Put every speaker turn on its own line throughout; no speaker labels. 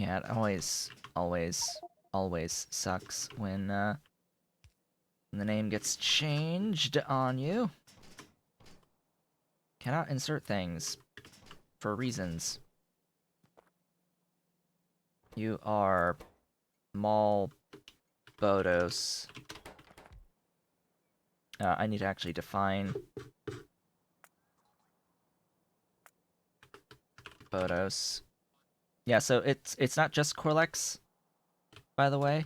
Yeah, it always sucks when the name gets changed on you. Cannot insert things for reasons. You are Mall Bodos. I need to actually define Bodos. Yeah, so it's not just Corlex, by the way.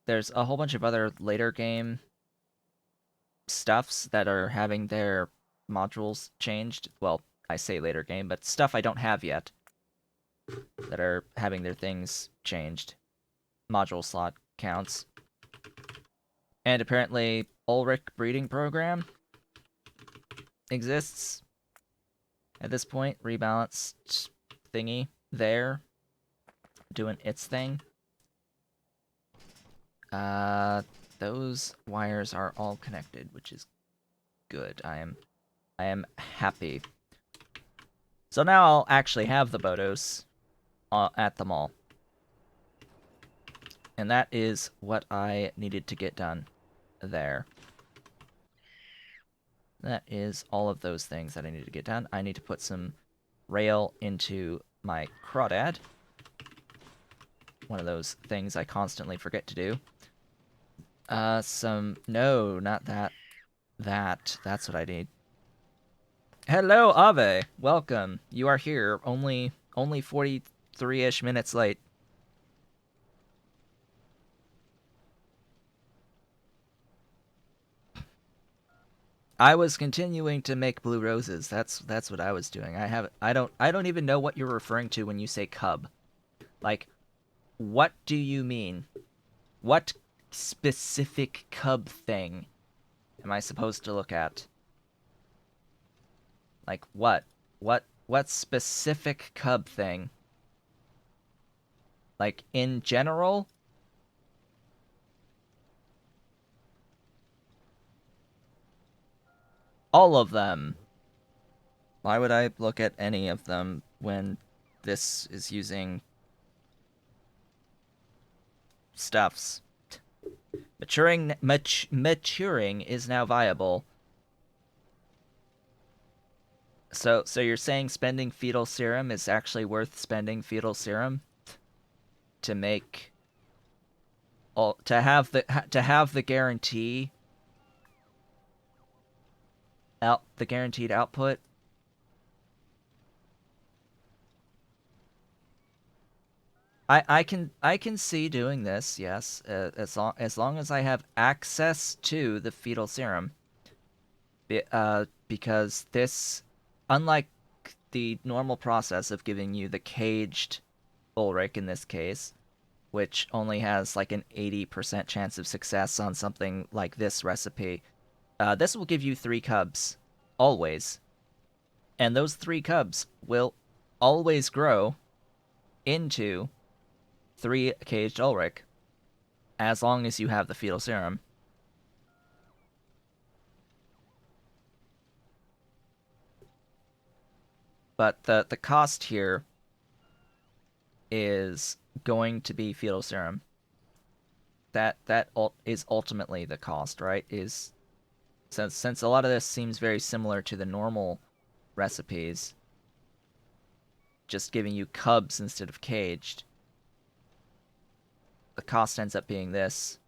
There's a whole bunch of other later game stuffs that are having their modules changed. Well, I say later game, but stuff I don't have yet that are having their things changed. Module slot counts. And apparently, Ulrich breeding program exists at this point. Rebalance thingy there, doing its thing. Those wires are all connected, which is good. I am happy. So now I'll actually have the Bodos at the mall. And that is what I needed to get done there. That is all of those things that I need to get done. I need to put some rail into my crawdad. One of those things I constantly forget to do. No, not that. That's what I need. Hello, Ave. Welcome. You are here. Only 43-ish minutes late. I was continuing to make blue roses. That's what I was doing. I don't even know what you're referring to when you say cub. Like, what do you mean? What specific cub thing am I supposed to look at? Like what? What specific cub thing? Like in general? All of them. Why would I look at any of them when this is using stuffs? Maturing is now viable. So you're saying spending fetal serum is actually worth spending fetal serum to make to have the guarantee the guaranteed output. I can see doing this, yes, as long as I have access to the fetal serum. Because this, unlike the normal process of giving you the caged Ulrich in this case, which only has like an 80% chance of success on something like this recipe, this will give you 3 cubs, always. And those 3 cubs will always grow into 3 caged Ulrich, as long as you have the fetal serum. But the cost here is going to be fetal serum. That is ultimately the cost, right? Is since a lot of this seems very similar to the normal recipes, just giving you cubs instead of caged, the cost ends up being this,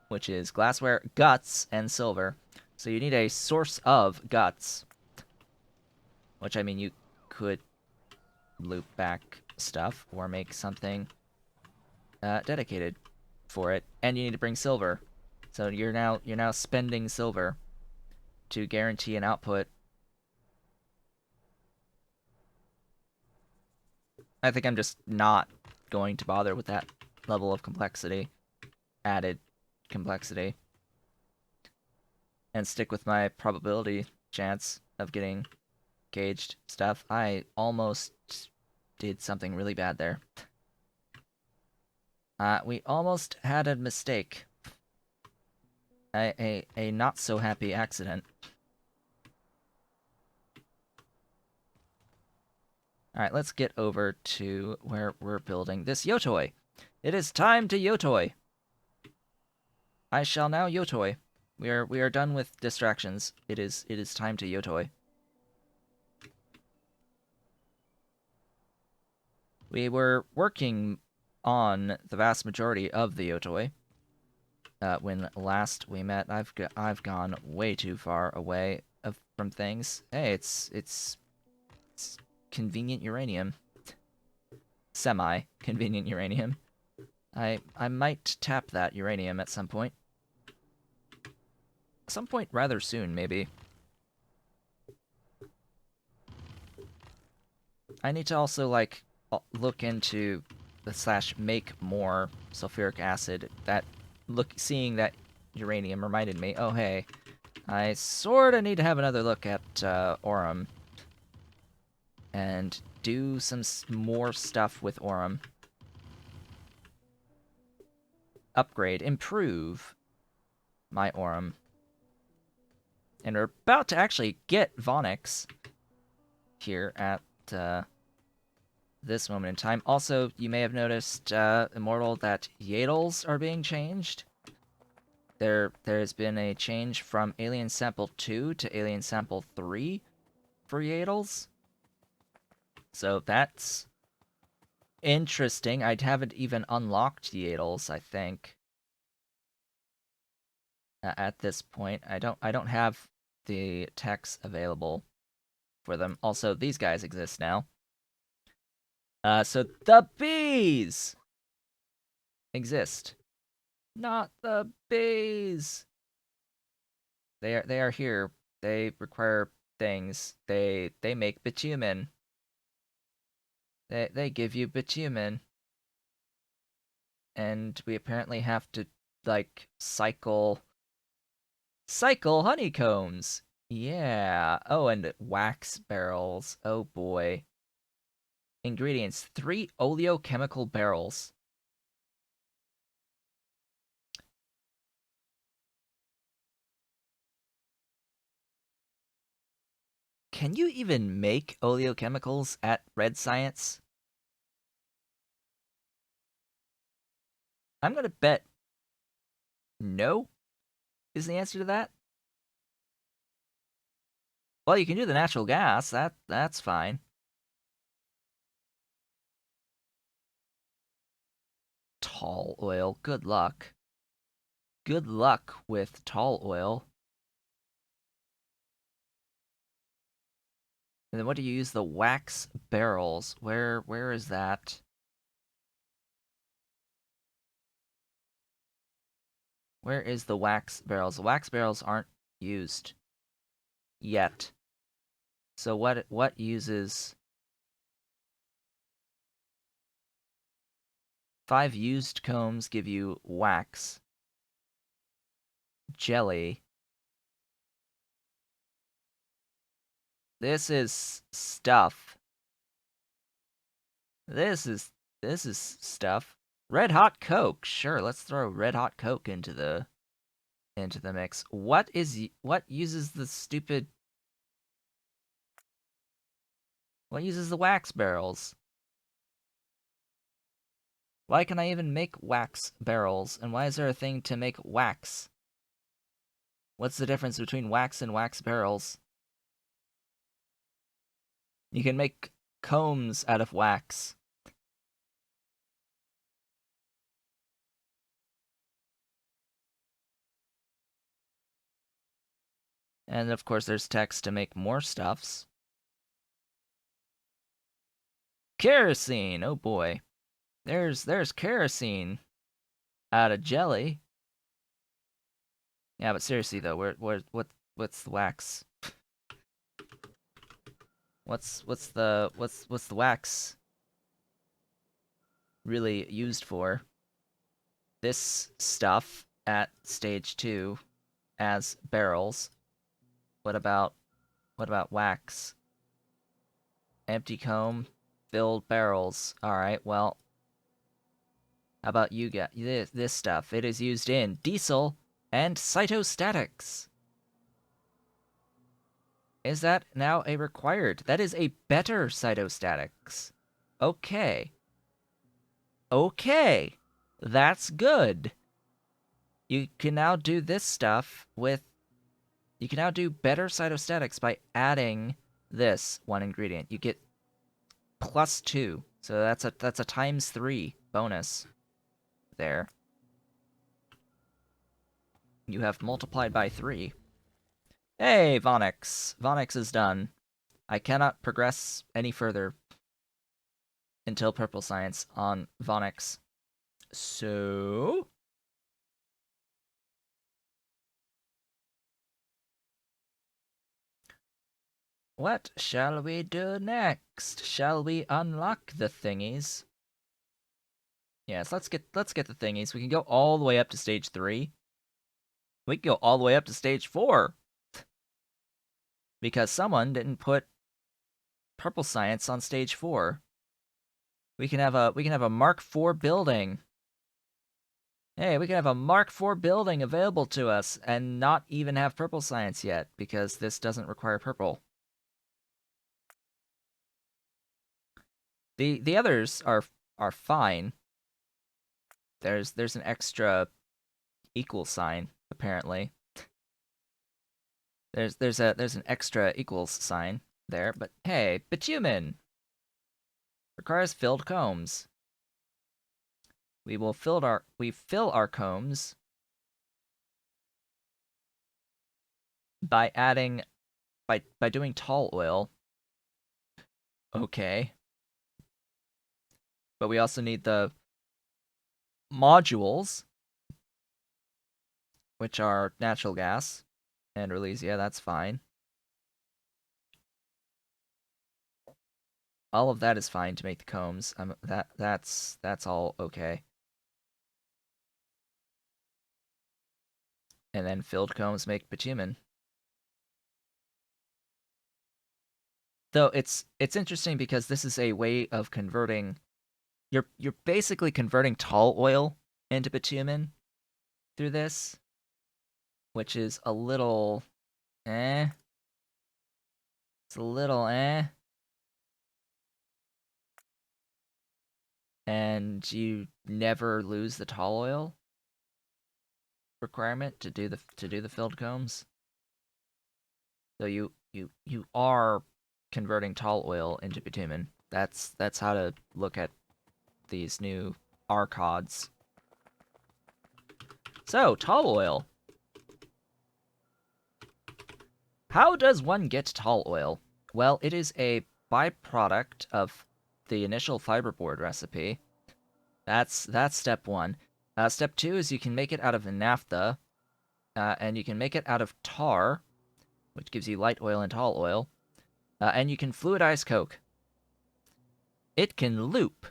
which is glassware, guts, and silver. So you need a source of guts, which I mean you could loop back stuff or make something dedicated for it, and you need to bring silver. So you're now spending silver to guarantee an output. I think I'm just not going to bother with that level of complexity, added complexity, and stick with my probability chance of getting caged stuff. I almost did something really bad there. We almost had a mistake. A not so happy accident. Alright, let's get over to where we're building this Yotoi. It is time to Yotoi. I shall now Yotoi. We are done with distractions. It is time to Yotoi. We were working on the vast majority of the Yotoi. When last we met, I've gone way too far away from things. Hey, it's convenient uranium. Semi-convenient uranium. I might tap that uranium at some point. Some point rather soon, maybe. I need to also, like, look into the / make more sulfuric acid. Seeing that uranium reminded me, oh hey, I sorta need to have another look at Aurum. And do some more stuff with Aurum. Upgrade, improve my Aurum. And we're about to actually get Vonix here at this moment in time. Also, you may have noticed, Immortal, that Yadles are being changed. There's been a change from Alien Sample 2 to Alien Sample 3 for Yadles. So that's interesting. I haven't even unlocked Yadles, I think. At this point, I don't have the techs available for them. Also, these guys exist now. So the bees exist. Not the bees. They are here. They require things. They make bitumen. They give you bitumen. And we apparently have to, like, cycle honeycombs. Yeah. Oh, and wax barrels. Oh boy. Ingredients: 3 oleochemical barrels. Can you even make oleochemicals at Red Science? I'm gonna bet no is the answer to that. Well, you can do the natural gas. That's fine. Tall oil. Good luck. Good luck with tall oil. And then what do you use the wax barrels? Where is that? Where is the wax barrels? The wax barrels aren't used yet. So what uses 5 used combs give you wax. Jelly. This is stuff. This is stuff. Red hot Coke. Sure, let's throw red hot Coke into the mix. What uses the stupid what uses the wax barrels? Why can I even make wax barrels? And why is there a thing to make wax? What's the difference between wax and wax barrels? You can make combs out of wax. And of course there's text to make more stuffs. Kerosene, oh boy. There's kerosene out of jelly. Yeah, but seriously though, what's the wax? What's the wax really used for? This stuff at stage 2 as barrels. What about wax? Empty comb, filled barrels. Alright, well, how about you get this stuff? It is used in diesel and cytostatics. Is that now a required? That is a better cytostatics. Okay. Okay. That's good. You can now do this stuff with... You can now do better cytostatics by adding this one ingredient. You get +2. So that's a ×3 bonus there. You have multiplied by 3. Hey, Vonix. Vonix is done. I cannot progress any further until Purple Science on Vonix. So... what shall we do next? Shall we unlock the thingies? Yes, let's get the thingies. We can go all the way up to stage 3. We can go all the way up to stage 4. Because someone didn't put Purple Science on stage 4. We can have a Mark IV building. Hey, we can have a Mark IV building available to us and not even have Purple Science yet, because this doesn't require purple. The others are fine. There's an extra equal sign, apparently. There's an extra equals sign there, but hey, bitumen requires filled combs. We fill our combs by adding by doing tall oil. Okay. But we also need the modules, which are natural gas and release. Yeah, that's fine. All of that is fine to make the combs. That's all okay. And then filled combs make bitumen. Though it's interesting because this is a way of converting... You're basically converting tall oil into bitumen through this, which is a little eh. It's a little eh. And you never lose the tall oil requirement to do the filled combs. So you are converting tall oil into bitumen. That's how to look at these new arcods. So, tall oil. How does one get tall oil? Well, it is a byproduct of the initial fiberboard recipe. That's step 1. Step 2 is you can make it out of naphtha, and you can make it out of tar, which gives you light oil and tall oil, and you can fluidize coke. It can loop.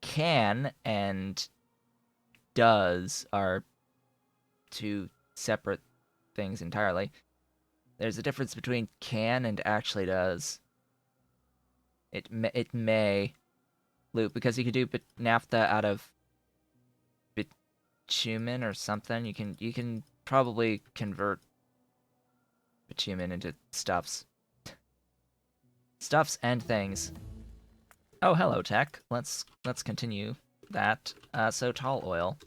Can and does are two separate things entirely. There's a difference between can and actually does. It may loop because you could do naphtha out of bitumen or something. You can probably convert bitumen into stuffs and things. Oh, hello, tech. Let's continue that. So tall oil.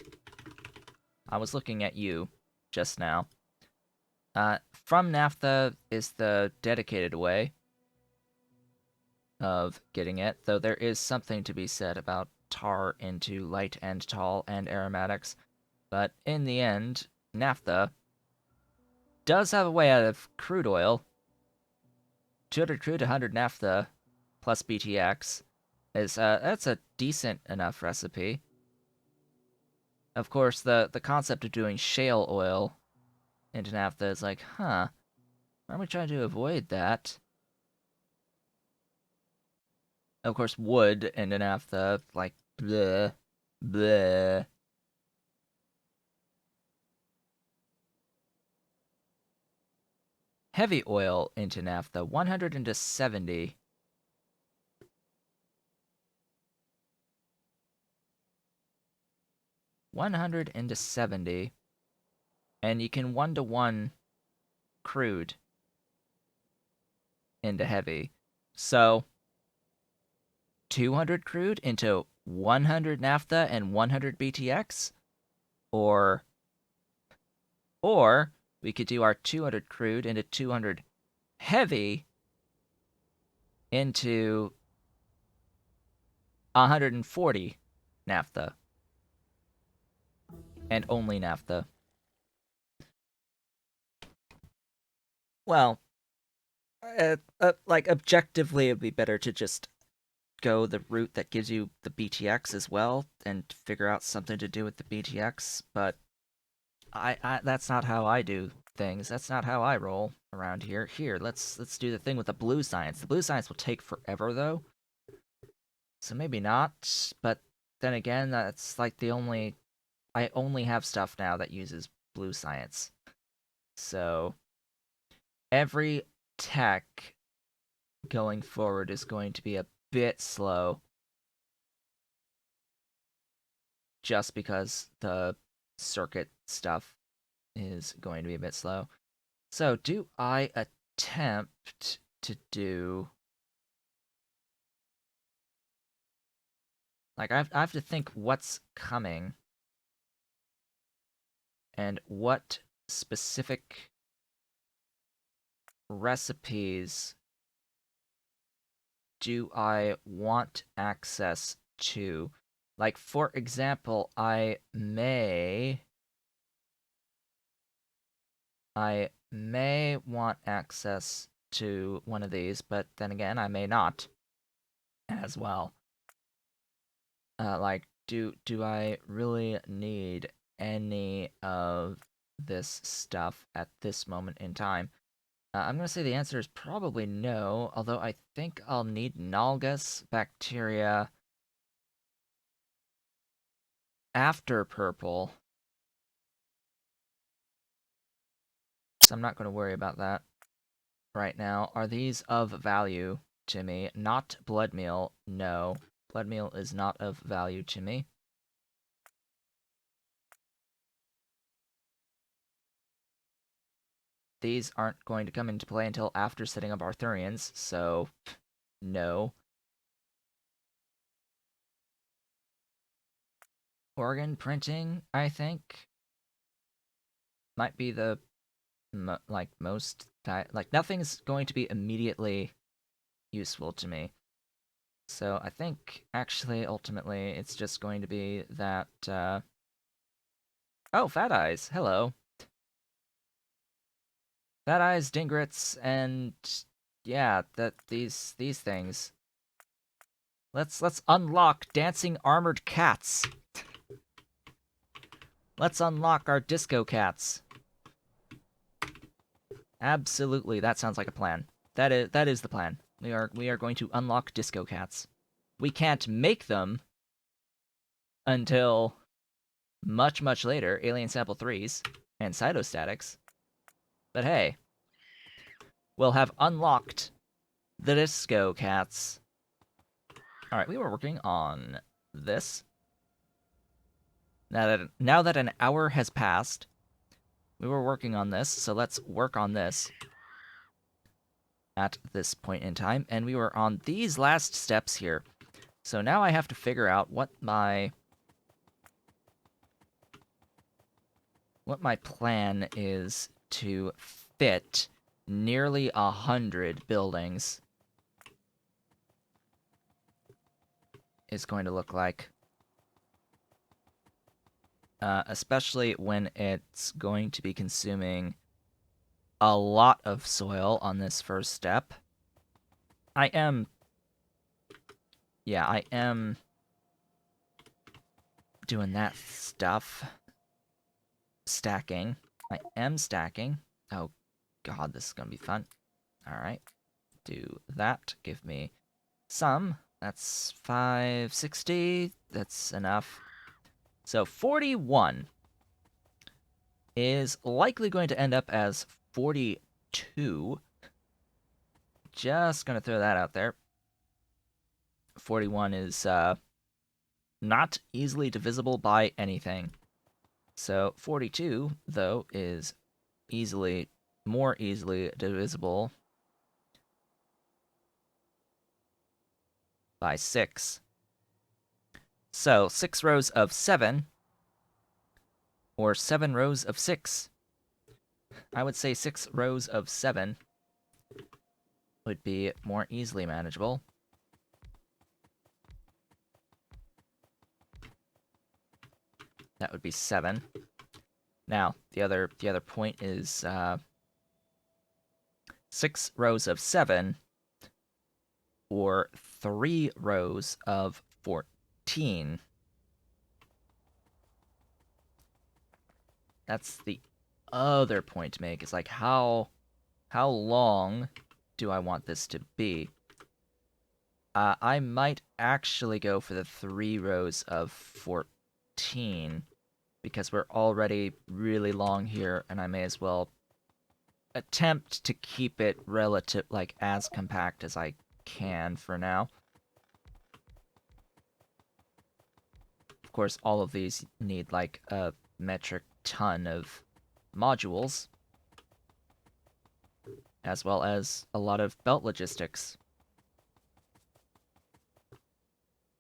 I was looking at you just now. From naphtha is the dedicated way of getting it, though there is something to be said about tar into light and tall and aromatics. But in the end, naphtha does have a way out of crude oil. 200 crude, 100 naphtha, plus BTX is that's a decent enough recipe. Of course, the concept of doing shale oil into naphtha is like, huh, aren't we trying to avoid that? Of course, wood into naphtha, like, bleh, bleh. Heavy oil into naphtha, 100 into 70. 100 into 70. And you can 1-to-1 crude into heavy. So 200 crude into 100 naphtha and 100 BTX, or we could do our 200 crude into 200 heavy into 140 naphtha and only naphtha. Well, like objectively, it'd be better to just go the route that gives you the BTX as well and figure out something to do with the BTX. But I that's not how I do things. That's not how I roll around here. Here, let's do the thing with the blue science. The blue science will take forever though, so maybe not. But then again, that's like I only have stuff now that uses blue science. So every tech going forward is going to be a bit slow just because the circuit stuff is going to be a bit slow. So, do I attempt to do... Like, I have to think what's coming and what specific recipes do I want access to. Like, for example, I may want access to one of these, but then again, I may not as well. Like, do I really need any of this stuff at this moment in time? I'm gonna say the answer is probably no, although I think I'll need Nalgus bacteria after purple, so I'm not gonna worry about that right now. Are these of value to me? Not blood meal, no. Blood meal is not of value to me. These aren't going to come into play until after setting up Arthurians, so no. Organ printing, I think, might be the most like nothing's going to be immediately useful to me. So I think actually ultimately it's just going to be that oh, Fat Eyes. Hello. Fat Eyes, Dingrits, and yeah, that these things. Let's unlock dancing armored cats. Let's unlock our disco cats. Absolutely, that sounds like a plan. That is the plan. We are going to unlock disco cats. We can't make them until much later, Alien Sample 3s and Cytostatics. But hey, we'll have unlocked the disco cats. Alright, we were working on this. Now that an hour has passed, we were working on this, so let's work on this at this point in time. And we were on these last steps here. So now I have to figure out what my plan is to fit nearly 100 buildings is going to look like. Especially when it's going to be consuming a lot of soil on this first step. I am doing that stuff. Stacking. I am stacking. Oh god, this is gonna be fun. Alright. Do that. Give me some. That's 560. That's enough. So 41 is likely going to end up as 42. Just gonna throw that out there. 41 is not easily divisible by anything. So 42, though, is more easily divisible by 6. So 6 rows of 7, or 7 rows of 6. I would say 6 rows of 7 would be more easily manageable. That would be 7. Now, the other point is 6 rows of 7 or 3 rows of 14. That's the other point to make. It's like how long do I want this to be? I might actually go for the 3 rows of 14 because we're already really long here, and I may as well attempt to keep it as compact as I can for now. Of course, all of these need like a metric ton of modules, as well as a lot of belt logistics.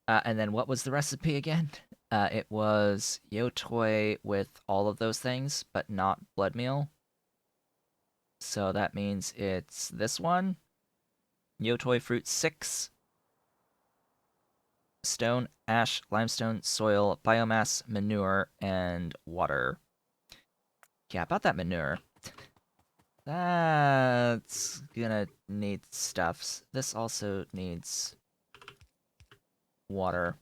And then what was the recipe again? It was Yotoi with all of those things, but not blood meal. So that means it's this one. Yotoi fruit 6. Stone, ash, limestone, soil, biomass, manure, and water. Yeah, about that manure. That's gonna need stuffs. This also needs water.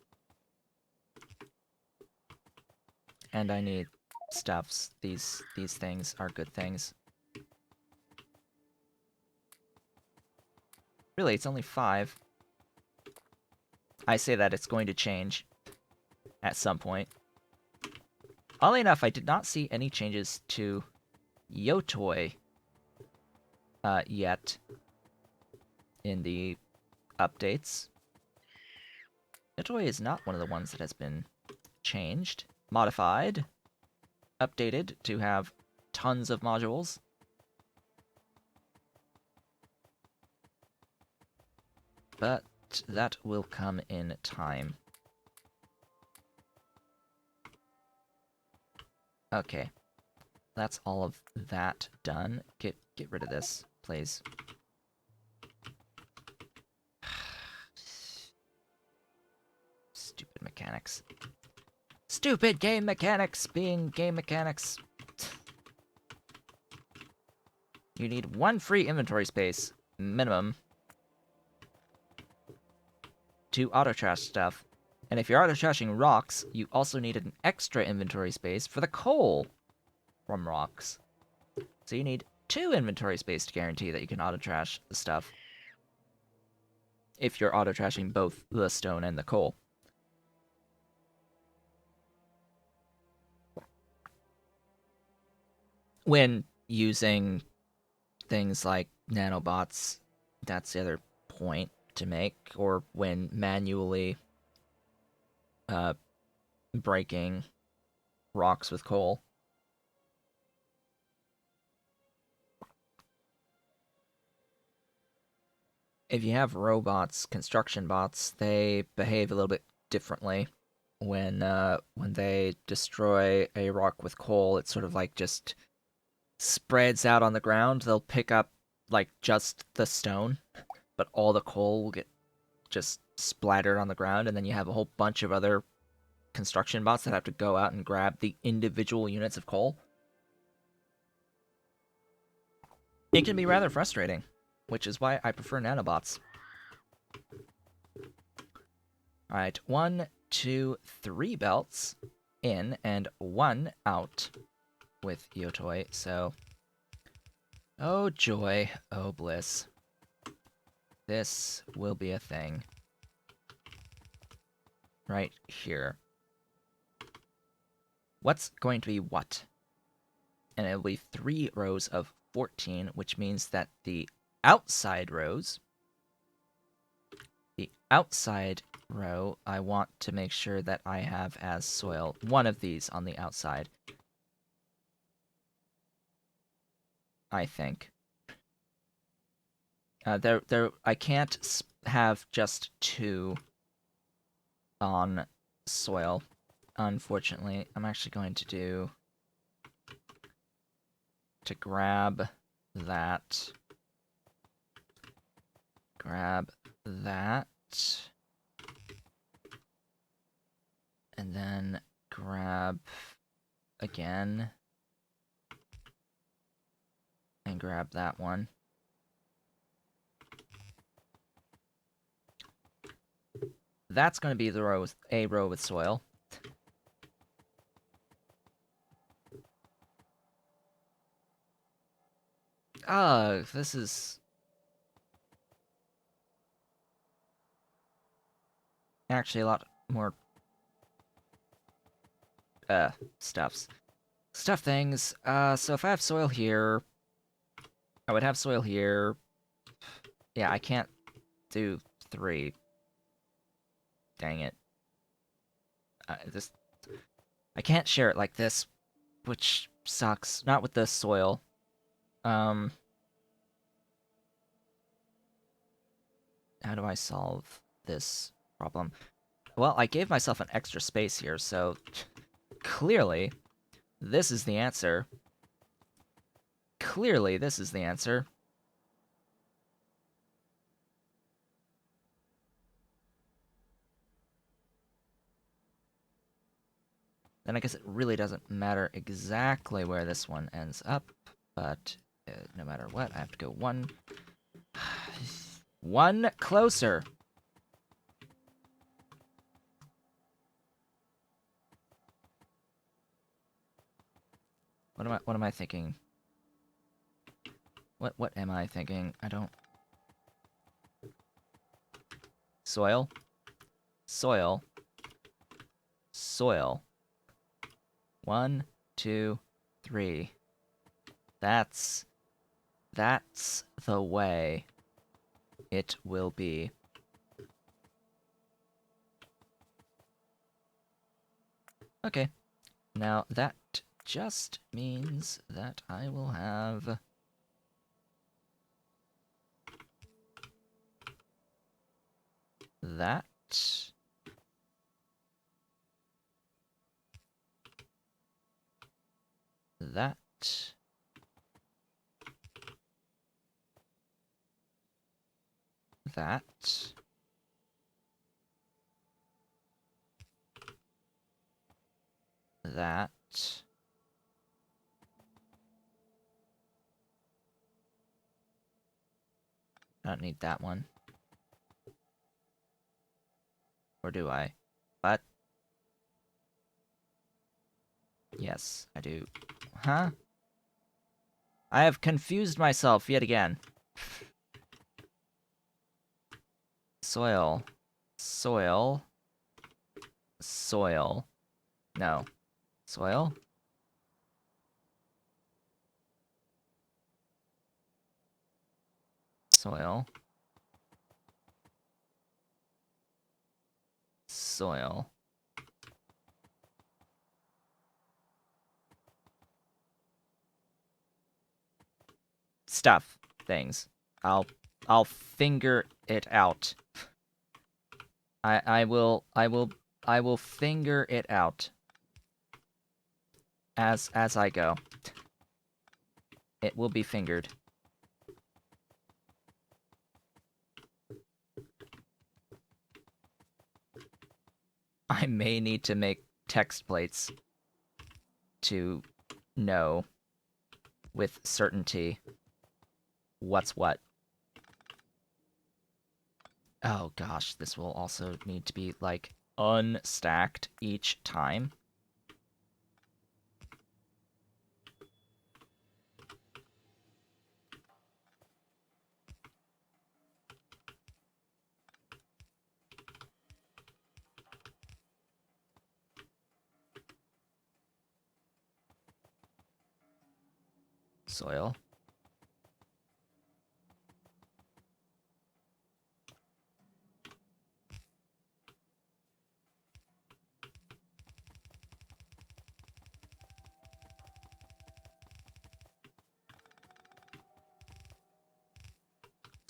And I need stuffs. These things are good things. Really, it's only 5. I say that it's going to change at some point. Oddly enough, I did not see any changes to Yotoi yet in the updates. Yotoi is not one of the ones that has been changed, modified, updated to have tons of modules. But that will come in time. Okay. That's all of that done. Get rid of this, please. Stupid mechanics. Stupid game mechanics being game mechanics. You need 1 free inventory space, minimum, to auto-trash stuff. And if you're auto-trashing rocks, you also need an extra inventory space for the coal from rocks. So you need 2 inventory space to guarantee that you can auto-trash the stuff. If you're auto-trashing both the stone and the coal. When using things like nanobots, that's the other point to make, or when manually breaking rocks with coal. If you have robots, construction bots, they behave a little bit differently. When they destroy a rock with coal, it's sort of like just spreads out on the ground. They'll pick up like just the stone, but all the coal will get just splattered on the ground, and then you have a whole bunch of other construction bots that have to go out and grab the individual units of coal. It can be rather frustrating, which is why I prefer nanobots. Alright, 1, 2, 3 belts in and 1 out with Yotoi, so... Oh joy, oh bliss. This will be a thing. Right here. What's going to be what? And it'll be 3 rows of 14, which means that the outside rows... The outside row, I want to make sure that I have as soil 1 of these on the outside. I think. I can't have just 2 on soil. Unfortunately, I'm actually going to grab that, grab that, and then grab again, and grab that one. That's going to be the row with a row with soil. This is actually a lot more stuff things. So if I have soil here, I would have soil here. Yeah, I can't do 3. Dang it. I can't share it like this, which sucks. Not with the soil. How do I solve this problem? Well, I gave myself an extra space here, so clearly this is the answer. Clearly this is the answer. Then I guess it really doesn't matter exactly where this one ends up, but no matter what, I have to go one closer. What am I thinking? What am I thinking? I don't. Soil, soil, soil. 1, 2, 3. That's the way it will be. Okay. Now that just means that I will have that. That. That. That. I don't need that one. Or do I? But yes, I do. Huh? I have confused myself yet again. Soil. Soil. Soil. No. Soil? Soil. Soil. Stuff. Things. I'll figure it out. I will figure it out. As I go. It will be fingered. I may need to make text plates to know with certainty what's what. Oh gosh, this will also need to be, like, unstacked each time. Soil.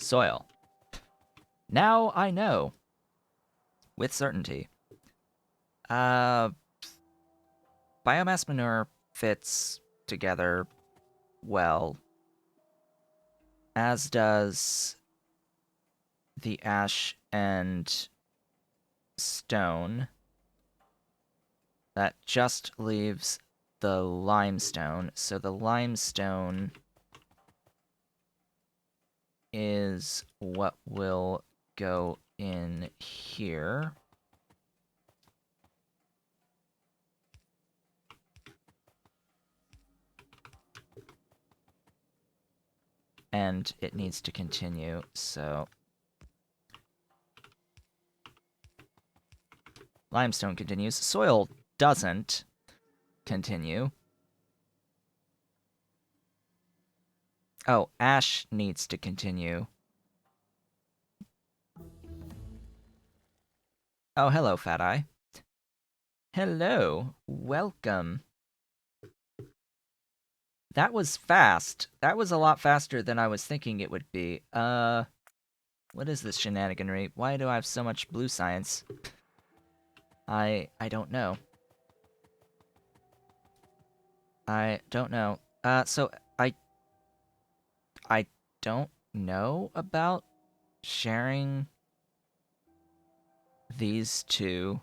Soil. Now I know. With certainty. Biomass manure fits together well, as does the ash and stone. That just leaves the limestone. So the limestone is what will go in here. And it needs to continue, so limestone continues. Soil doesn't continue. Oh, ash needs to continue. Oh, hello, Fat Eye. Hello. Welcome. That was fast. That was a lot faster than I was thinking it would be. What is this shenaniganry? Why do I have so much blue science? I don't know. I don't know. So I don't know about sharing these two.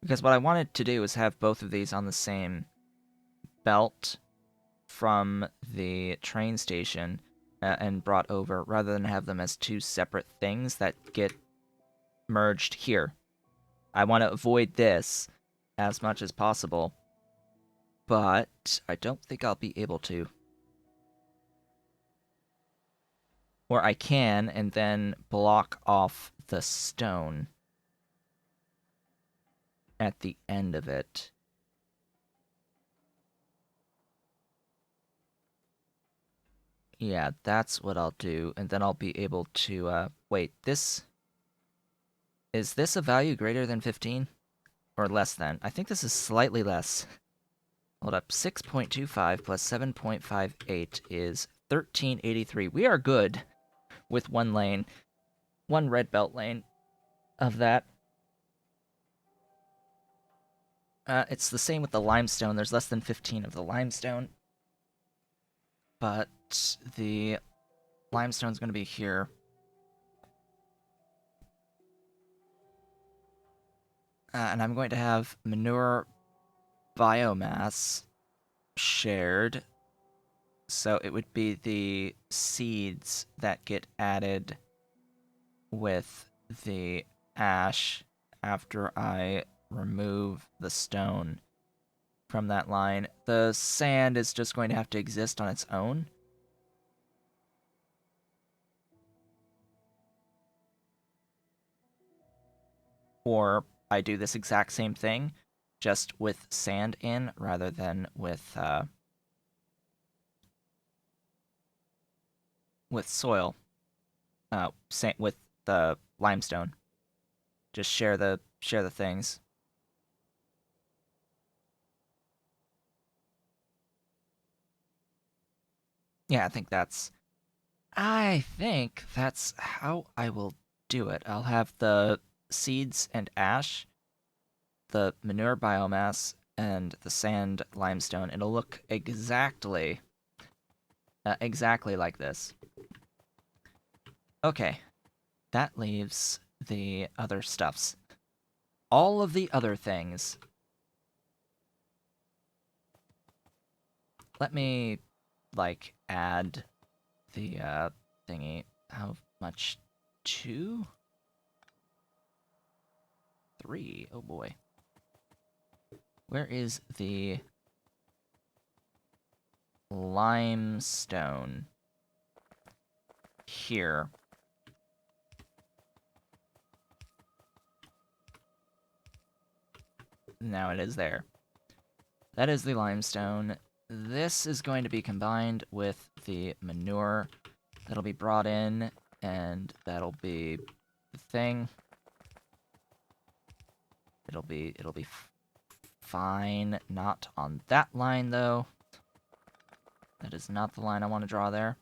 Because what I wanted to do is have both of these on the same belt from the train station and brought over, rather than have them as two separate things that get merged here. I want to avoid this as much as possible, but I don't think I'll be able to. Or I can, and then block off the stone at the end of it. Yeah, that's what I'll do, and then I'll be able to, wait, this... Is this a value greater than 15? Or less than? I think this is slightly less. Hold up, 6.25 plus 7.58 is 1383. We are good with one lane. One red belt lane of that. It's the same with the limestone. There's less than 15 of the limestone. But the limestone's going to be here. And I'm going to have manure biomass shared. So it would be the seeds that get added with the ash after I remove the stone from that line. The sand is just going to have to exist on its own. Or I do this exact same thing, just with sand in rather than with soil. With the limestone. Just share the things. Yeah, I think that's how I will do it. I'll have the seeds and ash, the manure biomass, and the sand limestone. It'll look exactly like this. Okay, that leaves the other stuffs. All of the other things. Let me, like, add the thingy. How much? 2? 3? Oh boy. Where is the limestone? Here. Now it is there. That is the limestone. This is going to be combined with the manure that'll be brought in, and that'll be the thing. It'll be fine. Not on that line though. That is not the line I want to draw there.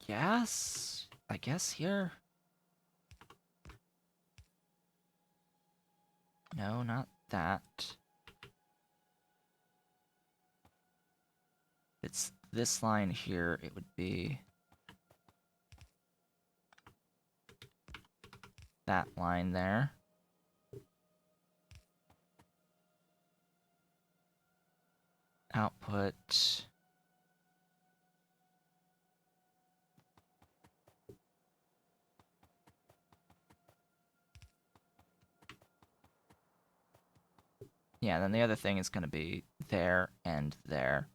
Yes, I guess here. No, not that. It's this line here, it would be that line there. Output. Yeah, then the other thing is going to be there and there.